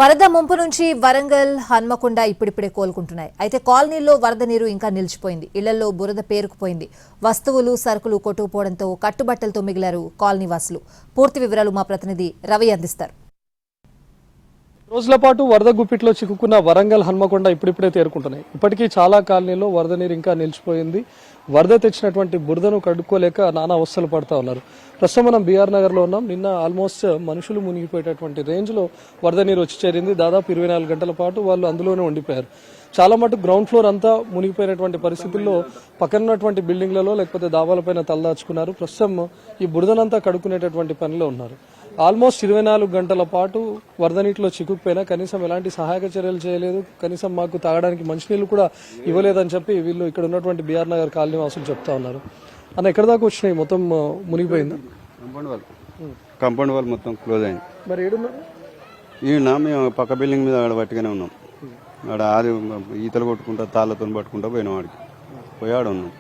వరద ముంపు నుంచి వరంగల్ హన్మకొండ ఇప్పుడిప్పుడే కోలుకుంటున్నాయి. అయితే కాలనీల్లో వరద నీరు ఇంకా నిలిచిపోయింది. ఇళ్లలో బురద పేరుకుపోయింది. వస్తువులు సరుకులు కొట్టుకుపోవడంతో కట్టుబట్టలతో మిగిలారు కాలనీ వాసులు. పూర్తి వివరాలు మా ప్రతినిధి రవి అందిస్తారు. రోజుల పాటు వరద గుప్పిట్లో చిక్కుకున్న వరంగల్ హన్మకొండ ఇప్పుడిప్పుడే తేరుకుంటున్నాయి. ఇప్పటికీ చాలా కాలనీలో వరద నీరు ఇంకా నిలిచిపోయింది. వరద తెచ్చినటువంటి బురదను కడుక్కోలేక నానా అవస్థలు పడతా ఉన్నారు. ప్రస్తుతం మనం బీఆర్ నగర్ లో ఉన్నాం. నిన్న ఆల్మోస్ట్ మనుషులు మునిగిపోయేటటువంటి రేంజ్ లో వరద నీరు వచ్చి చేరింది. దాదాపు 24 గంటల పాటు వాళ్ళు అందులోనే ఉండిపోయారు. చాలా మటుకు గ్రౌండ్ ఫ్లోర్ అంతా మునిగిపోయినటువంటి పరిస్థితుల్లో పక్కనున్నటువంటి బిల్డింగ్లలో లేకపోతే దాబాలపైన తలదాచుకున్నారు. ప్రస్తుతం ఈ బురదనంతా కడుక్కునేటటువంటి పనిలో ఉన్నారు. ఆల్మోస్ట్ 24 గంటల పాటు వరద నీటిలో చిక్కుకుపోయినా కనీసం ఎలాంటి సహాయక చర్యలు చేయలేదు. కనీసం మాకు తాగడానికి మంచినీళ్ళు కూడా ఇవ్వలేదని చెప్పి వీళ్ళు ఇక్కడ ఉన్నటువంటి బీఆర్ నగర్ కాలనీ వాసులు చెప్తా ఉన్నారు. అన్న ఎక్కడ దాకా వచ్చినాయి? మొత్తం మునిగిపోయిందా? కాంపౌండ్ వాల్ మొత్తం క్లోజ్ అయింది. మరి ఏడున్నారు? మేము పక్క బిల్డింగ్ మీద ఆడ పట్టుగానే ఉన్నాం. ఆడ ఆది ఈతలు కొట్టుకుంటా తాళ్ళతో పట్టుకుంటా పోయినాం. ఆడికి పోయాడు ఉన్నాం.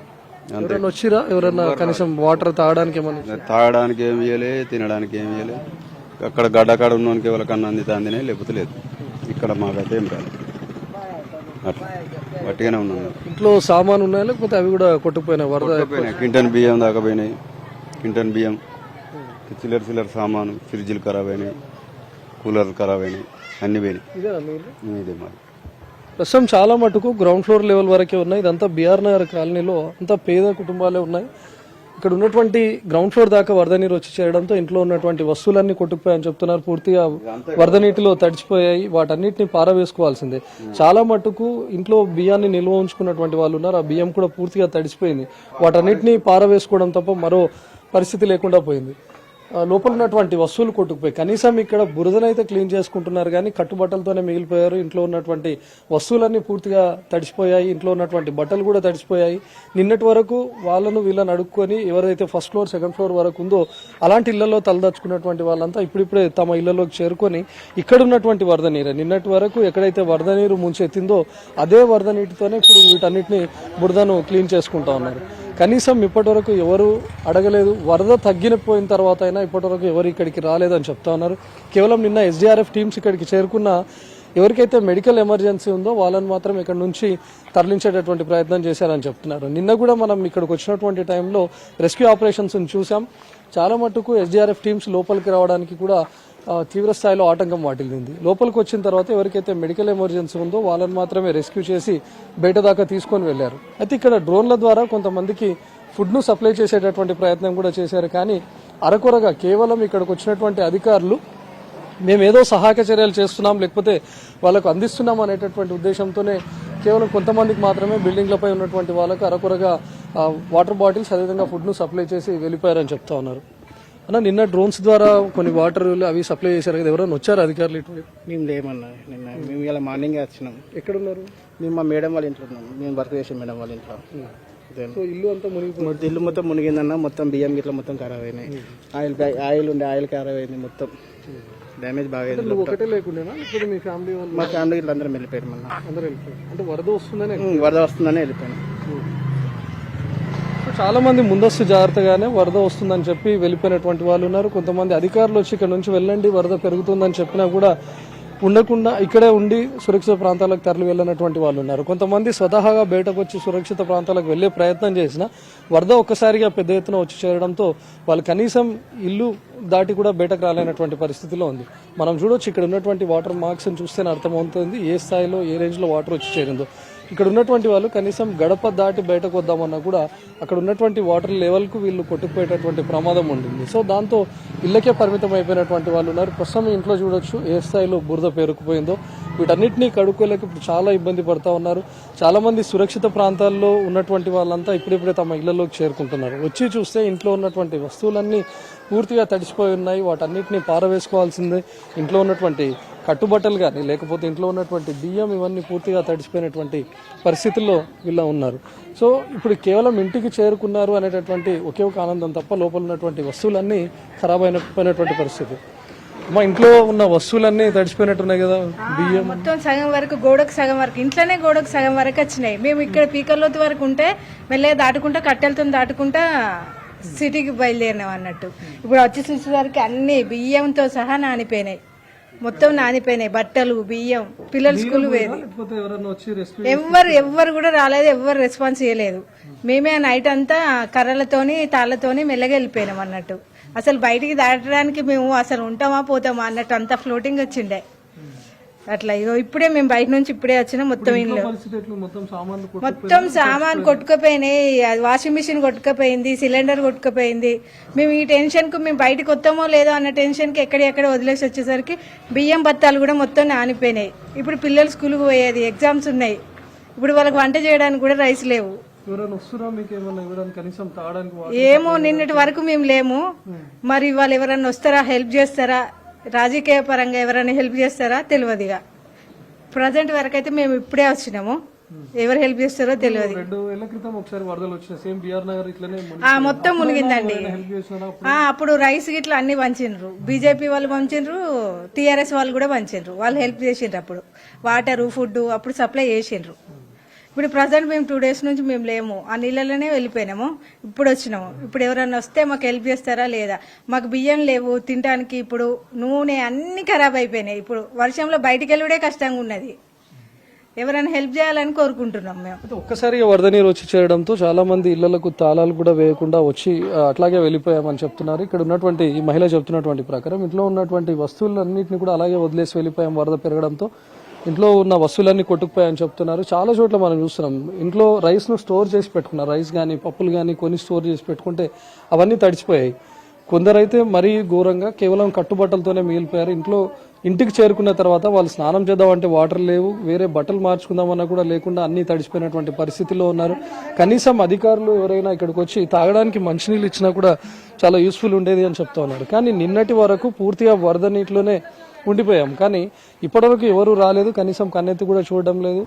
ఎవరైనా వచ్చిరా? ఎవరైనా కనీసం వాటర్ తాగడానికి తాగడానికి ఏమి ఇవ్వలే, తినడానికి ఏమి ఇవ్వలే. అక్కడ గడ్డకాడ ఉన్నోనికి ఎవరికన్నా అందినే లేకపోతే లేదు. ఇక్కడ మాకైతే ఏం రాలేదు. అట్లా గట్టిగానే ఉన్నాం. ఇంట్లో సామాన్ ఉన్నాయా లేకపోతే అవి కూడా కొట్టుకుపోయినాయి? వరద కింటన్ బియ్యం దాకా పోయినాయి. కింటన్ బియ్యం, చిల్లర సామాను, ఫ్రిడ్జ్లు ఖరాబ్ అయినాయి, కూలర్లు ఖరాబ్ అయినాయి, అన్ని పోయినాయి. ఇదే మరి ప్రస్తుతం చాలా మటుకు గ్రౌండ్ ఫ్లోర్ లెవెల్ వరకే ఉన్నాయి. ఇదంతా బీఆర్ నగర్ కాలనీలో అంతా పేద కుటుంబాలే ఉన్నాయి. ఇక్కడ ఉన్నటువంటి గ్రౌండ్ ఫ్లోర్ దాకా వరద నీరు వచ్చి చేరడంతో ఇంట్లో ఉన్నటువంటి వస్తువులన్నీ కొట్టుకుపోయాయని చెప్తున్నారు. పూర్తిగా వరద నీటిలో తడిచిపోయాయి. వాటన్నిటిని పారవేసుకోవాల్సిందే. చాలా మటుకు ఇంట్లో బియ్యాన్ని నిల్వ ఉంచుకున్నటువంటి వాళ్ళు ఉన్నారు. ఆ బియ్యం కూడా పూర్తిగా తడిచిపోయింది. వాటన్నిటిని పారవేసుకోవడం తప్ప మరో పరిస్థితి లేకుండా పోయింది. లోపల ఉన్నటువంటి వస్తువులు కొట్టుకుపోయి కనీసం ఇక్కడ బురదనైతే క్లీన్ చేసుకుంటున్నారు కానీ కట్టుబట్టలతోనే మిగిలిపోయారు. ఇంట్లో ఉన్నటువంటి వస్తువులన్నీ పూర్తిగా తడిసిపోయాయి. ఇంట్లో ఉన్నటువంటి బట్టలు కూడా తడిసిపోయాయి. నిన్నటి వరకు వీళ్ళని అడుక్కొని ఎవరైతే ఫస్ట్ ఫ్లోర్ సెకండ్ ఫ్లోర్ వరకు ఉందో అలాంటి ఇళ్లలో తలదాచుకున్నటువంటి వాళ్ళంతా ఇప్పుడిప్పుడే తమ ఇళ్లలోకి చేరుకొని ఇక్కడ ఉన్నటువంటి వరద నీరు నిన్నటి వరకు ఎక్కడైతే వరద నీరు ముంచెత్తిందో అదే వరద నీటితోనే ఇప్పుడు వీటన్నిటిని బురదను క్లీన్ చేసుకుంటా ఉన్నారు. కనీసం ఇప్పటి వరకు ఎవరు అడగలేదు. వరద తగ్గిపోయిన తర్వాత అయినా ఇప్పటి వరకు ఎవరు ఇక్కడికి రాలేదని చెప్తా ఉన్నారు. కేవలం నిన్న ఎస్డీఆర్ఎఫ్ టీమ్స్ ఇక్కడికి చేరుకున్న ఎవరికైతే మెడికల్ ఎమర్జెన్సీ ఉందో వాళ్ళని మాత్రం ఇక్కడ నుంచి తరలించేటటువంటి ప్రయత్నం చేశారని చెప్తున్నారు. నిన్న కూడా మనం ఇక్కడికి వచ్చినటువంటి టైంలో రెస్క్యూ ఆపరేషన్స్ చూసాం. చాలా మటుకు ఎస్డీఆర్ఎఫ్ టీమ్స్ లోపలికి రావడానికి కూడా తీవ్ర స్థాయిలో ఆటంకం వాటిల్లింది. లోపలికి వచ్చిన తర్వాత ఎవరికైతే మెడికల్ ఎమర్జెన్సీ ఉందో వాళ్ళని మాత్రమే రెస్క్యూ చేసి బయట దాకా తీసుకొని వెళ్లారు. అయితే ఇక్కడ డ్రోన్ల ద్వారా కొంతమందికి ఫుడ్ ను సప్లై చేసేటటువంటి ప్రయత్నం కూడా చేశారు. కానీ అరకొరగా కేవలం ఇక్కడికి వచ్చినటువంటి అధికారులు మేమేదో సహాయక చర్యలు చేస్తున్నాం లేకపోతే వాళ్ళకు అందిస్తున్నాం అనేటటువంటి ఉద్దేశంతోనే కేవలం కొంతమందికి మాత్రమే బిల్డింగ్లపై ఉన్నటువంటి వాళ్ళకు అరకొరగా వాటర్ బాటిల్స్ అదేవిధంగా ఫుడ్ ను సప్లై చేసి వెళ్ళిపోయారని చెప్తా ఉన్నారు. అన్న నిన్న డ్రోన్స్ ద్వారా కొన్ని వాటర్ అవి సప్లై చేశారు కదా, ఎవరైనా వచ్చారు అధికారులు? ఇటు మేము లేమన్నా. నిన్న మేము ఇలా మార్నింగ్ వచ్చినాం. ఎక్కడ ఉన్నారు? మేము మా మేడం వాళ్ళ ఇంట్లో ఉన్నాం. మేము వర్క్ చేసాం మేడం వాళ్ళ ఇంట్లో. ఇల్లు అంతా మునిగిపోయింది. ఇల్లు మొత్తం మునిగిందన్న. మొత్తం బియ్యం గిట్ల మొత్తం ఖరాబ్ అయినాయి. ఆయిల్ ఉండే ఆయిల్ ఖరాబ్ అయింది. మొత్తం డ్యామేజ్ బాగా అయింది. ఒకటే లేకుండా ఇప్పుడు మీ ఫ్యామిలీ మా ఫ్యామిలీ ఇట్లా అందరం వెళ్ళిపోయారు. మళ్ళీ అందరూ వెళ్ళిపోయారు. అంటే వరద వస్తుందనే వెళ్ళిపోయాను. చాలా మంది ముందస్తు జాగ్రత్తగానే వరద వస్తుందని చెప్పి వెళ్ళిపోయినటువంటి వాళ్ళు ఉన్నారు. కొంతమంది అధికారులు వచ్చి ఇక్కడ నుంచి వెళ్ళండి వరద పెరుగుతుందని చెప్పినా కూడా ఉండకుండా ఇక్కడే ఉండి సురక్షిత ప్రాంతాలకు తరలి వెళ్ళినటువంటి వాళ్ళు ఉన్నారు. కొంతమంది స్వతహాగా బయటకు వచ్చి సురక్షిత ప్రాంతాలకు వెళ్లే ప్రయత్నం చేసినా వరద ఒక్కసారిగా పెద్ద ఎత్తున వచ్చి చేరడంతో వాళ్ళు కనీసం ఇల్లు దాటి కూడా బయటకు రాలేనటువంటి పరిస్థితిలో ఉంది. మనం చూడొచ్చు ఇక్కడ ఉన్నటువంటి వాటర్ మార్క్స్ చూస్తేనే అర్థమవుతుంది ఏ స్థాయిలో ఏ రేంజ్ లో వాటర్ వచ్చి చేరిందో. ఇక్కడ ఉన్నటువంటి వాళ్ళు కనీసం గడప దాటి బయటకు వద్దామన్నా కూడా అక్కడ ఉన్నటువంటి వాటర్ లెవెల్కు వీళ్ళు కొట్టుకుపోయేటటువంటి ప్రమాదం ఉంటుంది. సో దాంతో ఇళ్లకే పరిమితం అయిపోయినటువంటి వాళ్ళు ఉన్నారు. ప్రస్తుతం ఇంట్లో చూడొచ్చు ఏ స్థాయిలో బురద పేరుకుపోయిందో. వీటన్నిటినీ కడుక్కోలేక ఇప్పుడు చాలా ఇబ్బంది పడతా ఉన్నారు. చాలా మంది సురక్షిత ప్రాంతాల్లో ఉన్నటువంటి వాళ్ళంతా ఇప్పుడిప్పుడే తమ ఇళ్లలోకి చేరుకుంటున్నారు. వచ్చి చూస్తే ఇంట్లో ఉన్నటువంటి వస్తువులన్నీ పూర్తిగా తడిసిపోయి ఉన్నాయి. వాటన్నిటిని పారవేసుకోవాల్సిందే. ఇంట్లో ఉన్నటువంటి కట్టుబట్టలు కానీ లేకపోతే ఇంట్లో ఉన్నటువంటి బియ్యం ఇవన్నీ పూర్తిగా తడిసిపోయినటువంటి పరిస్థితుల్లో వీళ్ళ ఉన్నారు. సో ఇప్పుడు కేవలం ఇంటికి చేరుకున్నారు అనేటటువంటి ఒకే ఒక ఆనందం తప్ప లోపల ఉన్నటువంటి వస్తువులన్నీ ఖరాబ్ అయిపోయినటువంటి పరిస్థితి. మా ఇంట్లో ఉన్న వస్తువులన్నీ తడిసిపోయినట్టున్నాయి కదా. బియ్యం మొత్తం సగం వరకు గోడకు సగం వరకు ఇంట్లోనే గోడకు సగం వరకు వచ్చినాయి. మేము ఇక్కడ పీకర్లోతు వరకు ఉంటే మెల్లగా దాటుకుంటా కట్టెలతో దాటుకుంటా సిటీకి బయలుదేరినాం అన్నట్టు. ఇప్పుడు వచ్చి చూసేసరికి అన్ని బియ్యంతో సహా నానిపోయినాయి. మొత్తం నానిపోయినాయి, బట్టలు, బియ్యం, పిల్లలు స్కూల్ పోయేది. లేకపోతే ఎవరైనా వచ్చి రెస్క్యూ ఎవ్వరు కూడా రాలేదు, ఎవ్వరు రెస్పాన్స్ చేయలేదు. మేమే నైట్ అంతా కర్రలతోని తాళ్లతోని మెల్లగా వెళ్ళిపోయినాం అన్నట్టు. అసలు బయటికి దాటడానికి మేము అసలు ఉంటామా పోతామా అన్నట్టు అంత ఫ్లోటింగ్ వచ్చిండే. అట్లా ఇగో ఇప్పుడే మేము బయట నుంచి ఇప్పుడే వచ్చినాం. మొత్తం ఇల్లు మొత్తం సామాన్ కొట్టుకుపోయినాయి, వాషింగ్ మిషన్ కొట్టుకుపోయింది, సిలిండర్ కొట్టుకుపోయింది. మేము ఈ టెన్షన్ కు మేము బయటకు వస్తామో లేదో అన్న టెన్షన్ కి ఎక్కడెక్కడ వదిలేసి వచ్చేసరికి బియ్యం బత్తాలు కూడా మొత్తం నానిపోయినాయి. ఇప్పుడు పిల్లలు స్కూల్కి పోయేది, ఎగ్జామ్స్ ఉన్నాయి. ఇప్పుడు వాళ్ళకి వంట చేయడానికి కూడా రైస్ లేవు. ఏమో నిన్నటి వరకు మేము లేము, మరి వాళ్ళు ఎవరన్నా వస్తారా, హెల్ప్ చేస్తారా, రాజకీయ పరంగా ఎవరైనా హెల్ప్ చేస్తారా తెలియదుగా. ప్రజెంట్ వరకు అయితే మేము ఇప్పుడే వచ్చినాము, ఎవరు హెల్ప్ చేస్తారో తెలియదు. మొత్తం మునిగిందండి. అప్పుడు రైస్ గిట్లా అన్ని పంచిండ్రు, బీజేపీ వాళ్ళు పంచిండ్రు, టీఆర్ఎస్ వాళ్ళు కూడా పంచిండ్రు. వాళ్ళు హెల్ప్ చేసిండ్రు, అప్పుడు వాటర్ ఫుడ్ అప్పుడు సప్లై చేసిండ్రు. ఇప్పుడు ప్రజెంట్ మేము 2 days నుంచి మేము లేము, ఆ నీళ్ళలోనే వెళ్ళిపోయినాము. ఇప్పుడు వచ్చినాము. ఇప్పుడు ఎవరైనా వస్తే మాకు హెల్ప్ చేస్తారా లేదా? మాకు బియ్యం లేవు తినడానికి, ఇప్పుడు నూనె అన్ని ఖరాబ్ అయిపోయినాయి. ఇప్పుడు వర్షంలో బయటికి వెళ్ళుడే కష్టంగా ఉన్నది. ఎవరైనా హెల్ప్ చేయాలని కోరుకుంటున్నాం మేము. ఒక్కసారిగా వరద నీరు వచ్చి చేరడంతో చాలా మంది ఇళ్లకు తాళాలు కూడా వేయకుండా వచ్చి అట్లాగే వెళ్ళిపోయామని చెప్తున్నారు. ఇక్కడ ఉన్నటువంటి ఈ మహిళ చెప్తున్నటువంటి ప్రకారం ఇంట్లో ఉన్నటువంటి వస్తువులన్నింటినీ కూడా అలాగే వదిలేసి వెళ్ళిపోయాం. వరద పెరగడంతో ఇంట్లో ఉన్న వస్తువులన్నీ కొట్టుకుపోయాయని చెప్తున్నారు. చాలా చోట్ల మనం చూస్తున్నాం, ఇంట్లో రైస్ను స్టోర్ చేసి పెట్టుకున్నారు. రైస్ కానీ పప్పులు కానీ కొన్ని స్టోర్ చేసి పెట్టుకుంటే అవన్నీ తడిచిపోయాయి. కొందరైతే మరీ ఘోరంగా కేవలం కట్టుబట్టలతోనే మిగిలిపోయారు. ఇంటికి చేరుకున్న తర్వాత వాళ్ళు స్నానం చేద్దామంటే వాటర్ లేవు, వేరే బట్టలు మార్చుకుందామన్నా కూడా లేకుండా అన్ని తడిచిపోయినటువంటి పరిస్థితిలో ఉన్నారు. కనీసం అధికారులు ఎవరైనా ఇక్కడికి వచ్చి తాగడానికి మంచినీళ్ళు ఇచ్చినా కూడా చాలా యూస్ఫుల్ ఉండేది అని చెప్తా ఉన్నారు. కానీ నిన్నటి వరకు పూర్తిగా వరద నీటిలోనే ఉండిపోయాం. కానీ ఇప్పటివరకు ఎవరు రాలేదు, కనీసం కన్నెత్తి కూడా చూడడం లేదు.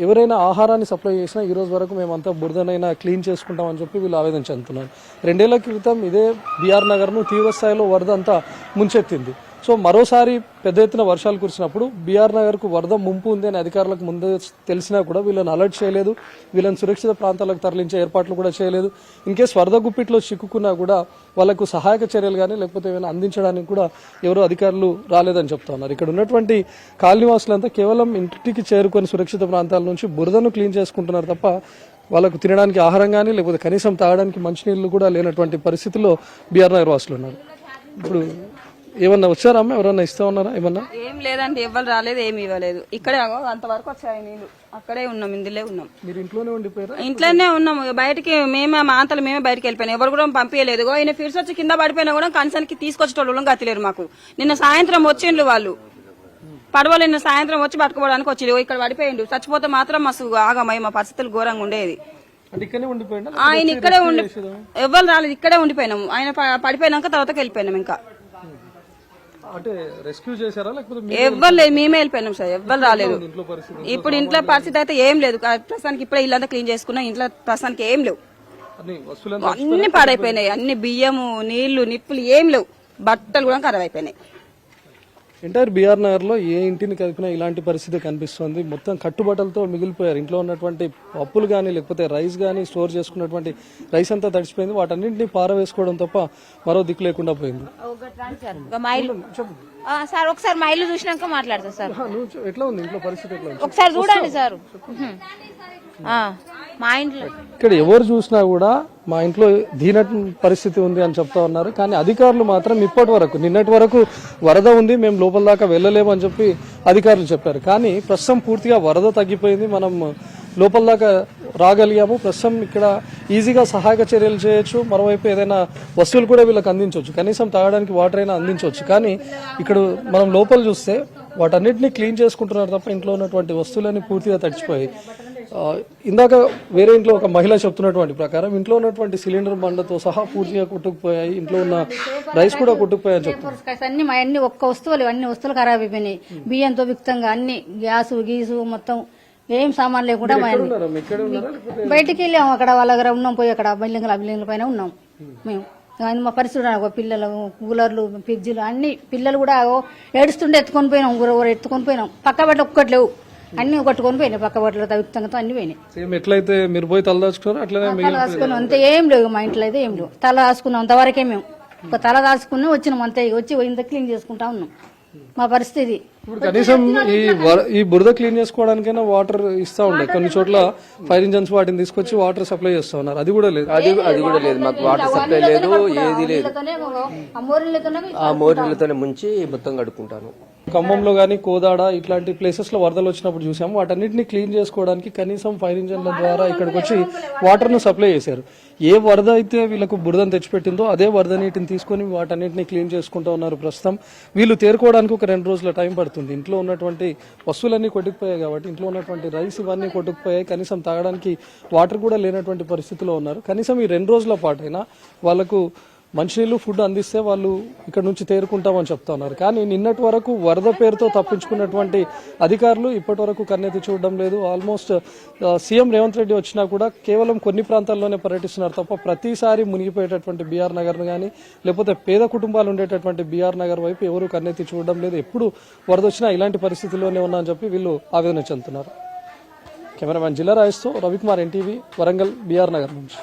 ఎవరైనా ఆహారాన్ని సప్లై చేసినా ఈ రోజు వరకు మేమంతా బురదనైనా క్లీన్ చేసుకుంటామని చెప్పి వీళ్ళు ఆవేదన చెందుతున్నారు. 2 ఏళ్ల క్రితం ఇదే బీఆర్ నగర్ను తీవ్రస్థాయిలో వరద అంతా ముంచెత్తింది. సో మరోసారి పెద్ద ఎత్తున వర్షాలు కురిసినప్పుడు బీఆర్ నగర్కు వరద ముంపు ఉంది అని అధికారులకు ముందే తెలిసినా కూడా వీళ్ళని అలర్ట్ చేయలేదు, వీళ్ళని సురక్షిత ప్రాంతాలకు తరలించే ఏర్పాట్లు కూడా చేయలేదు. ఇన్కేస్ వరద గుప్పిట్లో చిక్కుకున్నా కూడా వాళ్ళకు సహాయక చర్యలు కానీ లేకపోతే ఏమైనా అందించడానికి కూడా ఎవరు అధికారులు రాలేదని చెప్తా ఉన్నారు. ఇక్కడ ఉన్నటువంటి కాలనీవాసులంతా కేవలం ఇంటికి చేరుకొని సురక్షిత ప్రాంతాల నుంచి బురదను క్లీన్ చేసుకుంటున్నారు తప్ప వాళ్ళకు తినడానికి ఆహారం కానీ లేకపోతే కనీసం తాగడానికి మంచినీళ్ళు కూడా లేనటువంటి పరిస్థితుల్లో బీఆర్ నగర్ వాసులు ఉన్నారు. ఇప్పుడు ఏమన్నా వచ్చారమ్మా, ఎవరన్నా ఇస్తా ఉన్నారా? ఏమన్నా ఏం లేదండి, ఎవ్వరు రాలేదు, ఏమి ఇవ్వలేదు. ఇక్కడే అంతవరకు వచ్చాయి నీళ్ళు, అక్కడే ఉన్నాం, ఇందులో ఉన్నాం. మీరు ఇంట్లోనే ఉండిపోయారా? ఇంట్లోనే ఉన్నాం. బయటికి మా అంతలు మేమే బయటకు వెళ్ళిపోయినాం, ఎవరు కూడా పంపించలేదు. ఆయన ఫిర్స్ వచ్చి కింద పడిపోయినా కూడా కన్సర్న్కి తీసుకొచ్చేటోళ్ళు గతిలేరు మాకు. నిన్న సాయంత్రం వచ్చిండ్రు వాళ్ళు, పడవలు నిన్న సాయంత్రం వచ్చి పట్టుకోవడానికి వచ్చి ఇక్కడ పడిపోయిండు. చచ్చిపోతే మాత్రం మస్తు ఆగమై మా పరిస్థితులు ఘోరంగా ఉండేది. ఆయన ఇక్కడే ఉండి ఎవ్వరు రాలేదు, ఇక్కడే ఉండిపోయినాము. ఆయన పడిపోయినాక తర్వాత వెళ్ళిపోయినాం. ఇంకా ఎవ్వరు లేదు, మేమే వెళ్ళిపోయినాం సార్, ఎవ్వరు రాలేదు. ఇప్పుడు ఇంట్లో పరిస్థితి అయితే ఏం లేదు. ప్రస్తుతానికి ఇప్పుడే ఇల్లంతా క్లీన్ చేసుకున్నాం. ఇంట్లో ప్రస్తుతానికి ఏం లేవు, అన్ని పాడైపోయినాయి. అన్ని బియ్యము, నీళ్లు, నిప్పులు ఏం లేవు. బట్టలు కూడా ఖరాబ్ అయిపోయినాయి. ఎంటైర్ బీఆర్ నగర్ లో ఏ ఇంటిని కదిపినా ఇలాంటి పరిస్థితి కనిపిస్తుంది. మొత్తం కట్టుబట్టలతో మిగిలిపోయారు. ఇంట్లో ఉన్నటువంటి పప్పులు కానీ లేకపోతే రైస్ కానీ స్టోర్ చేసుకున్నటువంటి రైస్ అంతా తడిచిపోయింది. వాటన్నింటినీ పారవేసుకోవడం తప్ప మరో దిక్కు లేకుండా పోయింది. సార్ ఒకసారి మా ఇల్లు చూసినాక మాట్లాడతా సార్. ఎట్లా ఉంది ఇంట్లో పరిస్థితి? ఎట్లా ఉంది ఒకసారి చూడండి సార్. మా ఇంట్లో ఇక్కడ ఎవరు చూసినా కూడా మా ఇంట్లో దీన పరిస్థితి ఉంది అని చెప్తా ఉన్నారు. కానీ అధికారులు మాత్రం ఇప్పటి వరకు, నిన్నటి వరకు వరద ఉంది, మేము లోపల దాకా వెళ్ళలేము అని చెప్పి అధికారులు చెప్పారు. కానీ ప్రస్తుతం పూర్తిగా వరద తగ్గిపోయింది, మనం లోపల దాకా రాగలిగాము. ప్రస్తుతం ఇక్కడ ఈజీగా సహాయక చర్యలు చేయొచ్చు. మరోవైపు ఏదైనా వస్తువులు కూడా వీళ్ళకి అందించవచ్చు, కనీసం తాగడానికి వాటర్ అయినా అందించవచ్చు. కానీ ఇక్కడ మనం లోపల చూస్తే వాటన్నిటిని క్లీన్ చేసుకుంటున్నారు తప్ప ఇంట్లో ఉన్నటువంటి వస్తువులన్నీ పూర్తిగా తడిచిపోయాయి. ఇందాక వేరే ఇంట్లో ఒక మహిళ చెప్తున్నటువంటి ప్రకారం ఇంట్లో ఉన్నటువంటి సిలిండర్ బండతో సహా పూర్తిగా కొట్టుకుపోయాయి, ఇంట్లో ఉన్న రైస్ కూడా కొట్టుకుపోయాయని చెప్తున్నారు. అన్ని ఒక్క వస్తువులు, అన్ని వస్తువులు ఖరాబ్ అయిపోయినాయి. బియ్యంతో విక్తంగా అన్ని గ్యాసు గీసు మొత్తం ఏం సామాన్ లేకుండా బయటికి వెళ్ళాము. అక్కడ వాళ్ళ దగ్గర ఉన్నాం, పోయి అక్కడ బిల్డింగ్ల పైన ఉన్నాం మేము. మా పరిస్థితి పిల్లలు, కూలర్లు, ఫ్రిడ్జ్లు అన్ని, పిల్లలు కూడా ఏడుస్తుండే ఎత్తుకొని పోయినాం, ఊరు ఎత్తుకొని పోయినాం. పక్క బట్టలు ఒక్కటి లేవు, అన్ని కొట్టుకొని పోయినాయి. పక్క బట్టలు విక్తంగా అన్ని పోయినాయి. ఎట్లయితే మీరు పోయి తల దాచుకున్నారు అట్లనే తల దాచుకున్నాం అంతే, ఏం లేవు మా ఇంట్లో అయితే ఏం లేవు. తల దాచుకున్నాం అంతవరకే, మేము ఒక తల దాచుకుని వచ్చినాం అంతే. వచ్చి ఇంత క్లీన్ చేసుకుంటా ఉన్నాం. మా పరిస్థితి. ఇప్పుడు కనీసం ఈ బురద క్లీన్ చేసుకోవడానికైనా వాటర్ ఇస్తా ఉండే, కొన్ని చోట్ల ఫైర్ ఇంజన్స్ వాటిని తీసుకొచ్చి వాటర్ సప్లై చేస్తా ఉన్నారు, అది కూడా లేదు. అది కూడా లేదు, మాకు వాటర్ సప్లై లేదు, ఏది లేదు. ఆ మోరీలతోనే ముంచి మొత్తం కడుక్కుంటాను. ఖమ్మంలో కానీ కోదాడ ఇట్లాంటి ప్లేసెస్ లో వరదలు వచ్చినప్పుడు చూసాము, వాటన్నిటిని క్లీన్ చేసుకోవడానికి కనీసం ఫైర్ ఇంజన్ల ద్వారా ఇక్కడికి వచ్చి వాటర్ ను సప్లై చేశారు. ఏ వరద అయితే వీళ్ళకు బురదను తెచ్చిపెట్టిందో అదే వరద నీటిని తీసుకొని వాటన్నిటిని క్లీన్ చేసుకుంటూ ఉన్నారు. ప్రస్తుతం వీళ్ళు తేరుకోవడానికి ఒక 2 రోజుల టైం పడుతుంది. ఇంట్లో ఉన్నటువంటి వస్తువులన్నీ కొట్టుకుపోయాయి కాబట్టి, ఇంట్లో ఉన్నటువంటి రైస్ ఇవన్నీ కొట్టుకుపోయాయి, కనీసం తాగడానికి వాటర్ కూడా లేనటువంటి పరిస్థితిలో ఉన్నారు. కనీసం ఈ 2 రోజుల పాటైనా వాళ్ళకు మంచినీళ్ళు ఫుడ్ అందిస్తే వాళ్ళు ఇక్కడ నుంచి తేరుకుంటామని చెప్తా ఉన్నారు. కానీ నిన్నటి వరకు వరద పేరుతో తప్పించుకున్నటువంటి అధికారులు ఇప్పటి వరకు కన్నెత్తి చూడడం లేదు. ఆల్మోస్ట్ సీఎం రేవంత్ రెడ్డి వచ్చినా కూడా కేవలం కొన్ని ప్రాంతాల్లోనే పర్యటిస్తున్నారు తప్ప ప్రతిసారి మునిగిపోయేటటువంటి బీఆర్ నగర్ను కానీ లేకపోతే పేద కుటుంబాలు ఉండేటటువంటి బీఆర్ నగర్ వైపు ఎవరు కన్నెత్తి చూడడం లేదు. ఎప్పుడు వరద వచ్చినా ఇలాంటి పరిస్థితుల్లోనే ఉన్నా అని చెప్పి వీళ్ళు ఆవేదన చెందుతున్నారు. కెమెరామ్యాన్ జిల్లా రాజేష్తో రవికుమార్, ఎన్టీవీ, వరంగల్, బీఆర్ నగర్ నుంచి.